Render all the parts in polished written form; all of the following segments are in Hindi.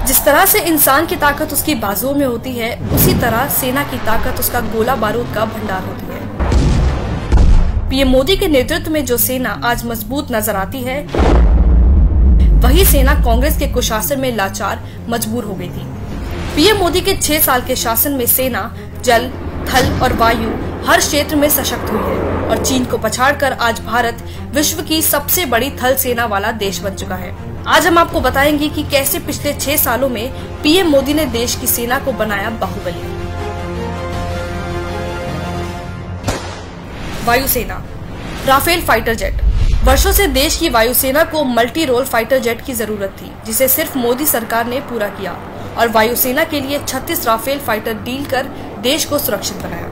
जिस तरह से इंसान की ताकत उसकी बाजुओं में होती है, उसी तरह सेना की ताकत उसका गोला बारूद का भंडार होती है। पीएम मोदी के नेतृत्व में जो सेना आज मजबूत नजर आती है, वही सेना कांग्रेस के कुशासन में लाचार मजबूर हो गई थी। पीएम मोदी के 6 साल के शासन में सेना जल, थल और वायु हर क्षेत्र में सशक्त हुई है और चीन को पछाड़कर आज भारत विश्व की सबसे बड़ी थल सेना वाला देश बन चुका है। आज हम आपको बताएंगे कि कैसे पिछले 6 सालों में पीएम मोदी ने देश की सेना को बनाया बाहुबली। वायुसेना। Rafale fighter jet. वर्षों से देश की वायुसेना को मल्टी रोल फाइटर जेट की जरूरत थी, जिसे सिर्फ मोदी सरकार ने पूरा किया और वायुसेना के लिए 36 राफेल फाइटर डील कर देश को सुरक्षित बनाया।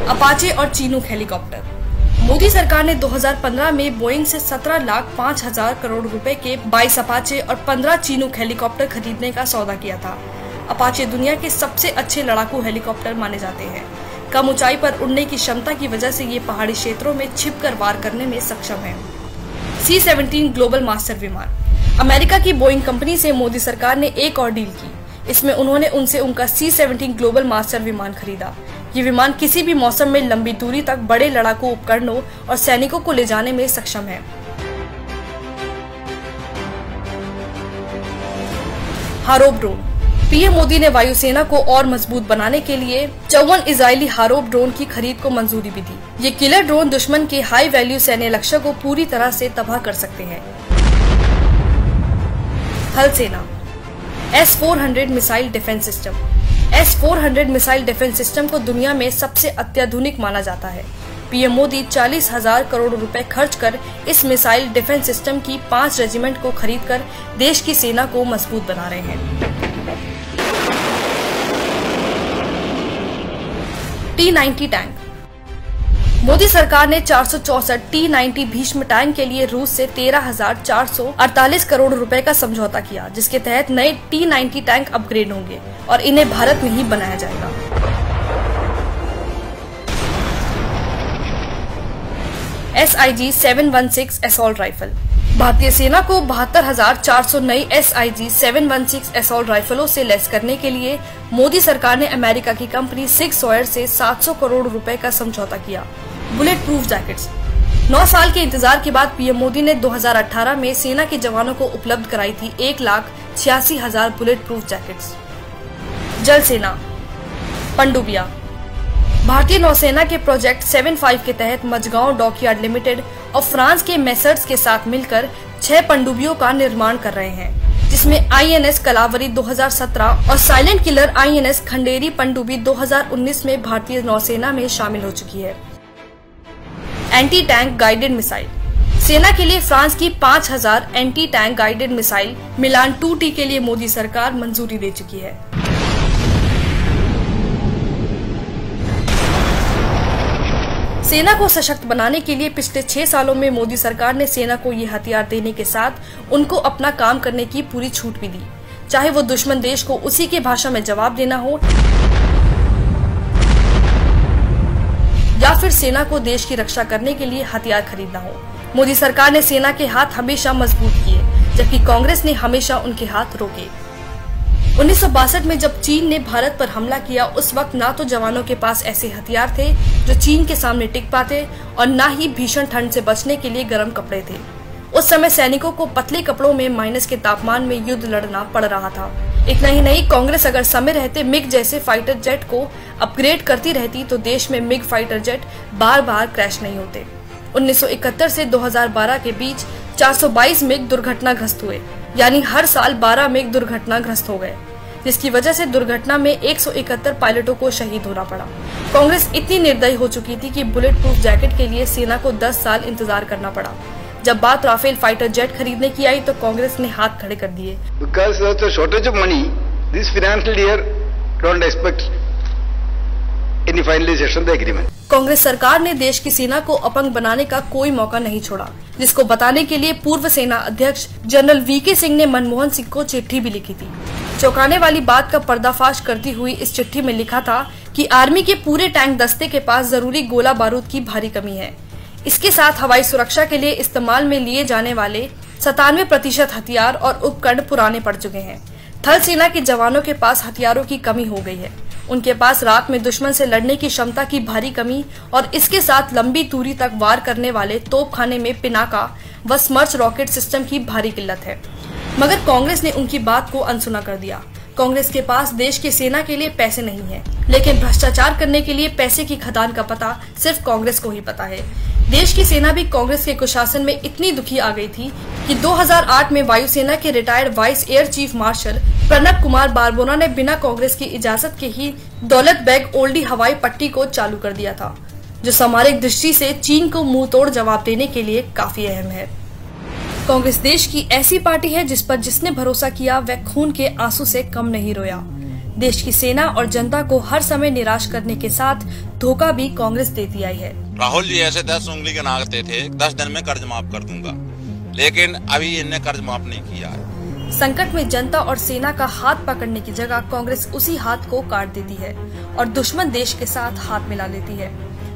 अपाचे और चिनूक हेलीकॉप्टर। मोदी सरकार ने 2015 में बोइंग से 17,05,000 करोड़ रुपए के 22 अपाचे और 15 चिनूक हेलीकॉप्टर खरीदने का सौदा किया था। अपाचे दुनिया के सबसे अच्छे लड़ाकू हेलीकॉप्टर माने जाते हैं। कम ऊंचाई पर उड़ने की क्षमता की वजह से ये पहाड़ी क्षेत्रों में छिपकर वार करने में सक्षम है। C-17 ग्लोबल मास्टर विमान। अमेरिका की बोइंग कंपनी से मोदी सरकार ने एक और डील की। इसमें उन्होंने उनसे उनका C-17 ग्लोबल मास्टर विमान खरीदा। ये विमान किसी भी मौसम में लंबी दूरी तक बड़े लड़ाकू उपकरणों और सैनिकों को ले जाने में सक्षम है। हारोप ड्रोन। पीएम मोदी ने वायुसेना को और मजबूत बनाने के लिए 54 इजरायली हारोप ड्रोन की खरीद को मंजूरी भी दी। ये किलर ड्रोन दुश्मन के हाई वैल्यू सैन्य लक्ष्य को पूरी तरह से तबाह कर सकते हैं। थल सेना। S-400 missile defence system. S-400 missile defence system को दुनिया में सबसे अत्याधुनिक माना जाता है। पीएम मोदी 40,000 करोड़ रुपए खर्च कर इस मिसाइल डिफेंस सिस्टम की 5 रेजिमेंट को खरीदकर देश की सेना को मजबूत बना रहे हैं। T-90 tank. मोदी सरकार ने 464 T-90 भीष्म टैंक के लिए रूस से 13,448 करोड़ रुपए का समझौता किया, जिसके तहत नए T-90 टैंक अपग्रेड होंगे और इन्हें भारत में ही बनाया जाएगा। SIG-716 assault rifle. भारतीय सेना को 72,400 नई SIG-716 असॉल्ट राइफलों से लैस करने के लिए मोदी सरकार ने अमेरिका की कंपनी सिग सॉयर से 700 करोड़ रुपए का समझौता किया। Bullet proof jackets. 9 साल के इंतजार के बाद पीएम मोदी ने 2018 में सेना के जवानों को उपलब्ध कराई थी 1,86,000 बुलेट प्रूफ जैकेट्स। जल सेना। पनडुब्बियां। भारतीय नौसेना के प्रोजेक्ट 75 के तहत मझगांव डॉकयार्ड लिमिटेड और फ्रांस के मेसर्स के साथ मिलकर 6 पनडुब्बियों का निर्माण कर रहे हैं, जिसमें INS कलावरी 2017 और साइलेंट किलर INS खंडेरी पनडुब्बी 2019 में भारतीय नौसेना में शामिल हो चुकी है। Anti tank guided missile. सेना के लिए फ्रांस की 5,000 एंटी टैंक गाइडेड मिसाइल मिलान 2T के लिए मोदी सरकार मंजूरी दे चुकी है। सेना को सशक्त बनाने के लिए पिछले 6 सालों में मोदी सरकार ने सेना को ये हथियार देने के साथ उनको अपना काम करने की पूरी छूट भी दी, चाहे वो दुश्मन देश को उसी के भाषा में जवाब देना हो या फिर सेना को देश की रक्षा करने के लिए हथियार खरीदना हो। मोदी सरकार ने सेना के हाथ हमेशा मजबूत किए, जबकि कांग्रेस ने हमेशा उनके हाथ रोके। 1962 में जब चीन ने भारत पर हमला किया, उस वक्त ना तो जवानों के पास ऐसे हथियार थे जो चीन के सामने टिक पाते और ना ही भीषण ठंड से बचने के लिए गर्म कपड़े थे। उस समय सैनिकों को पतले कपड़ों में माइनस के तापमान में युद्ध लड़ना पड़ रहा था। इतना ही नहीं, कांग्रेस अगर समय रहते मिग जैसे फाइटर जेट को अपग्रेड करती रहती तो देश में मिग फाइटर जेट बार बार क्रैश नहीं होते। 1971 से 2012 के बीच 422 मिग दुर्घटनाग्रस्त हुए, यानी हर साल 12 मिग दुर्घटनाग्रस्त हो गए, जिसकी वजह से दुर्घटना में 171 पायलटों को शहीद होना पड़ा। कांग्रेस इतनी निर्दयी हो चुकी थी कि बुलेट प्रूफ जैकेट के लिए सेना को 10 साल इंतजार करना पड़ा। जब बात राफेल फाइटर जेट खरीदने की आई तो कांग्रेस ने हाथ खड़े कर दिए। Because of the shortage of money, this financial year don't expect any finalization of the agreement. Congress सरकार ने देश की सेना को अपंग बनाने का कोई मौका नहीं छोड़ा, जिसको बताने के लिए पूर्व सेना अध्यक्ष जनरल VK सिंह ने मनमोहन सिंह को चिट्ठी भी लिखी थी। चौंकाने वाली बात का पर्दाफाश करती हुई इस चिट्ठी में लिखा था कि आर्मी के पूरे टैंक दस्ते के पास जरूरी गोला बारूद की भारी कमी है। इसके साथ हवाई सुरक्षा के लिए इस्तेमाल में लिए जाने वाले 97% हथियार और उपकरण पुराने पड़ चुके हैं। थल सेना के जवानों के पास हथियारों की कमी हो गई है। उनके पास रात में दुश्मन से लड़ने की क्षमता की भारी कमी और इसके साथ लंबी दूरी तक वार करने वाले तोपखाने में पिनाका व स्मर्च रॉकेट सिस्टम की भारी किल्लत है। मगर कांग्रेस ने उनकी बात को अनसुना कर दिया। कांग्रेस के पास देश की सेना के लिए पैसे नहीं है, लेकिन भ्रष्टाचार करने के लिए पैसे की खदान का पता सिर्फ कांग्रेस को ही पता है। देश की सेना भी कांग्रेस के कुशासन में इतनी दुखी आ गई थी कि 2008 में वायुसेना के retired vice air chief marshal Pranab Kumar Barbona ने बिना कांग्रेस की इजाजत के ही दौलत बेग ओल्डी हवाई पट्टी को चालू कर दिया था, जो सामरिक दृष्टि से चीन को मुंह तोड़ जवाब देने के लिए काफी अहम है। कांग्रेस देश की ऐसी पार्टी है जिस पर जिसने भरोसा किया वह खून के आंसू से कम नहीं रोया। देश की सेना और जनता को हर समय निराश करने के साथ धोखा भी कांग्रेस देती आई है। राहुल जी ऐसे 10 उंगली गिनाते थे 10 दिन में कर्ज माफ कर दूंगा, लेकिन अभी इन्हें कर्ज माफ नहीं किया है। संकट में जनता और सेना का हाथ पकड़ने की जगह कांग्रेस उसी हाथ को काट देती है और दुश्मन देश के साथ हाथ मिला लेती है।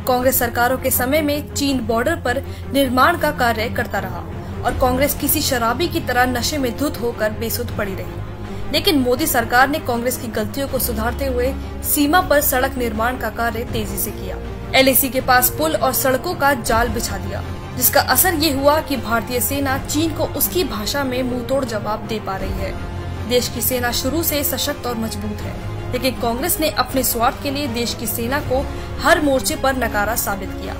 कांग्रेस सरकारों के समय में चीन बॉर्डर पर निर्माण का कार्य करता रहा और कांग्रेस किसी शराबी की तरह नशे में धुत होकर बेसुध पड़ी रही। लेकिन मोदी सरकार ने कांग्रेस की गलतियों को सुधारते हुए सीमा पर सड़क निर्माण का कार्य तेजी से किया। LAC के पास पुल और सड़कों का जाल बिछा दिया, जिसका असर ये हुआ कि भारतीय सेना चीन को उसकी भाषा में मुंहतोड़ जवाब दे पा रही है। देश की सेना शुरू से सशक्त और मजबूत है, लेकिन कांग्रेस ने अपने स्वार्थ के लिए देश की सेना को हर मोर्चे पर नकारा साबित किया।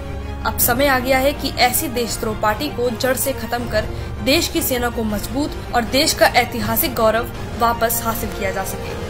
अब समय आ गया है कि ऐसी देशद्रोह पार्टी को जड़ से खत्म कर देश की सेना को मजबूत और देश का ऐतिहासिक गौरव वापस हासिल किया जा सके।